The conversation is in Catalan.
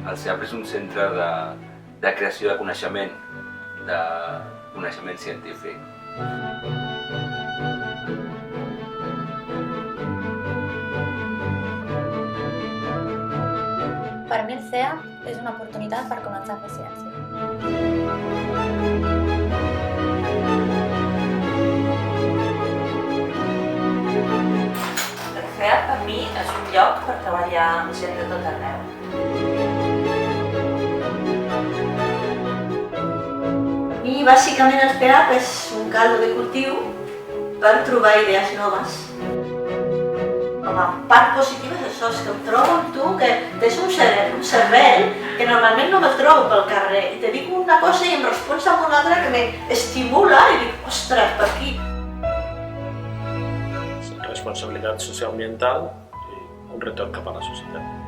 El CEAP és un centre de creació de coneixement científic. Per mi el CEAP és una oportunitat per començar a fer ciència. El CEAP per mi és un lloc per treballar amb gent de tot arreu. Per mi, bàsicament, el CEAP és un caldo de cultiu per trobar idees noves. La part positiva és això, és que em trobo amb tu, que tens un cervell que normalment no me'l trobo pel carrer. I te dic una cosa i em respons amb una altra que m'estimula i dic, ostres, per aquí. Responsabilitat socioambiental i un retorn cap a la societat.